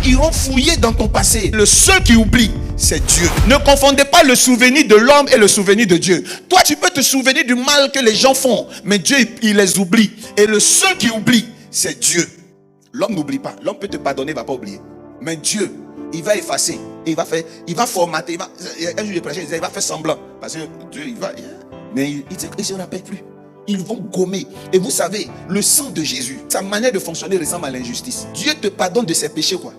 iront fouiller dans ton passé. Le seul qui oublie, c'est Dieu. Ne confondez pas le souvenir de l'homme et le souvenir de Dieu. Toi, tu peux te souvenir du mal que les gens font, mais Dieu, il les oublie. Et le seul qui oublie, c'est Dieu. L'homme n'oublie pas. L'homme peut te pardonner, il ne va pas oublier. Mais Dieu, il va effacer. Il va formater. Un jour, je prêchais, il disait, il va faire semblant. Parce que Dieu, mais il ne se rappelle plus. Ils vont gommer. Et vous savez, le sang de Jésus, sa manière de fonctionner ressemble à l'injustice. Dieu te pardonne de ses péchés, quoi.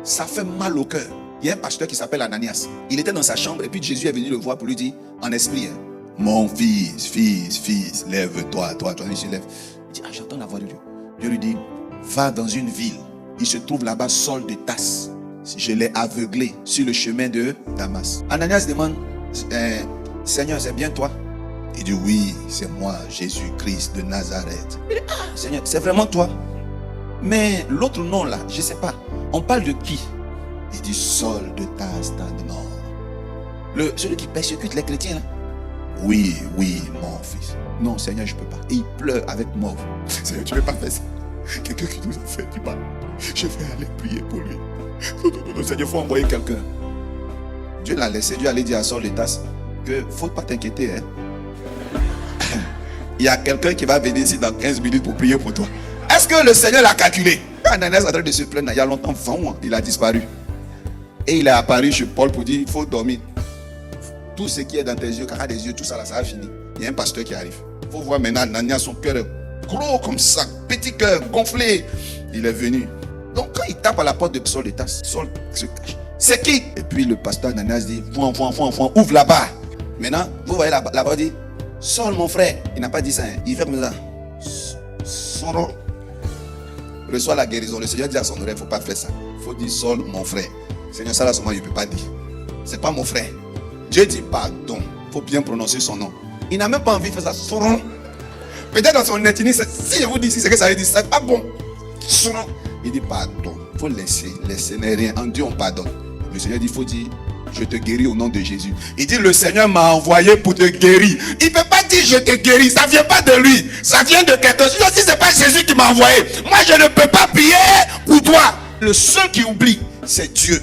Ça fait mal au cœur. Il y a un pasteur qui s'appelle Ananias. Il était dans sa chambre et puis Jésus est venu le voir pour lui dire, en esprit, mon fils, lève-toi, toi, il se lève. Il dit, j'entends la voix de Dieu. Dieu lui dit, va dans une ville. Il se trouve là-bas, Saul de Tarse. Je l'ai aveuglé sur le chemin de Damas. Ananias demande, Seigneur, c'est bien toi? Il dit, oui, c'est moi, Jésus-Christ de Nazareth. Il dit, Seigneur, c'est vraiment toi? Mais l'autre nom là, je ne sais pas. On parle de qui? Il dit, Saul de Tarse dans le nord. Celui qui persécute les chrétiens là. Oui, mon fils. Non, Seigneur, je ne peux pas. Et il pleure avec mort. Seigneur, tu ne peux pas faire ça. Quelqu'un qui nous a fait du mal. Je vais aller prier pour lui. Non, Seigneur, il faut envoyer quelqu'un. Dieu l'a laissé. Dieu allait dire à Saul de Tarse que il ne faut pas t'inquiéter. Il y a quelqu'un qui va venir ici dans 15 minutes pour prier pour toi. Est-ce que le Seigneur l'a calculé? Ananias est en train de se plaindre. Il y a longtemps, 20 mois, il a disparu. Et il est apparu chez Paul pour dire, il faut dormir. Tout ce qui est dans tes yeux, caca des yeux, tout ça là, ça va finir. Il y a un pasteur qui arrive. Il faut voir maintenant, Ananias, son cœur est gros comme ça, petit cœur, gonflé. Il est venu. Donc quand il tape à la porte de Saul de Tarse, Saul se cache. C'est qui? Et puis le pasteur Ananias dit, ouvre là-bas. Maintenant, vous voyez là-bas, dit, Saul mon frère. Il n'a pas dit ça, hein. Il fait comme ça. Saul reçoit la guérison. Le Seigneur dit à son oreille, il ne faut pas faire ça. Il faut dire Saul mon frère. Seigneur, ça là seulement, il ne peut pas dire. C'est pas mon frère. Dieu dit pardon. Il faut bien prononcer son nom. Il n'a même pas envie de faire ça. Sauron. Peut-être dans son ethnie, si je vous dis c'est que ça veut dire, c'est pas bon. Sauron. Il dit pardon. Il faut laisser n'est rien. En Dieu, on pardonne. Le Seigneur dit, il faut dire, je te guéris au nom de Jésus. Il dit, le Seigneur m'a envoyé pour te guérir. Il ne peut pas dire, je te guéris. Ça ne vient pas de lui. Ça vient de quelqu'un. Si ce n'est pas Jésus qui m'a envoyé, moi, je ne peux pas prier pour toi. Le seul qui oublie, c'est Dieu.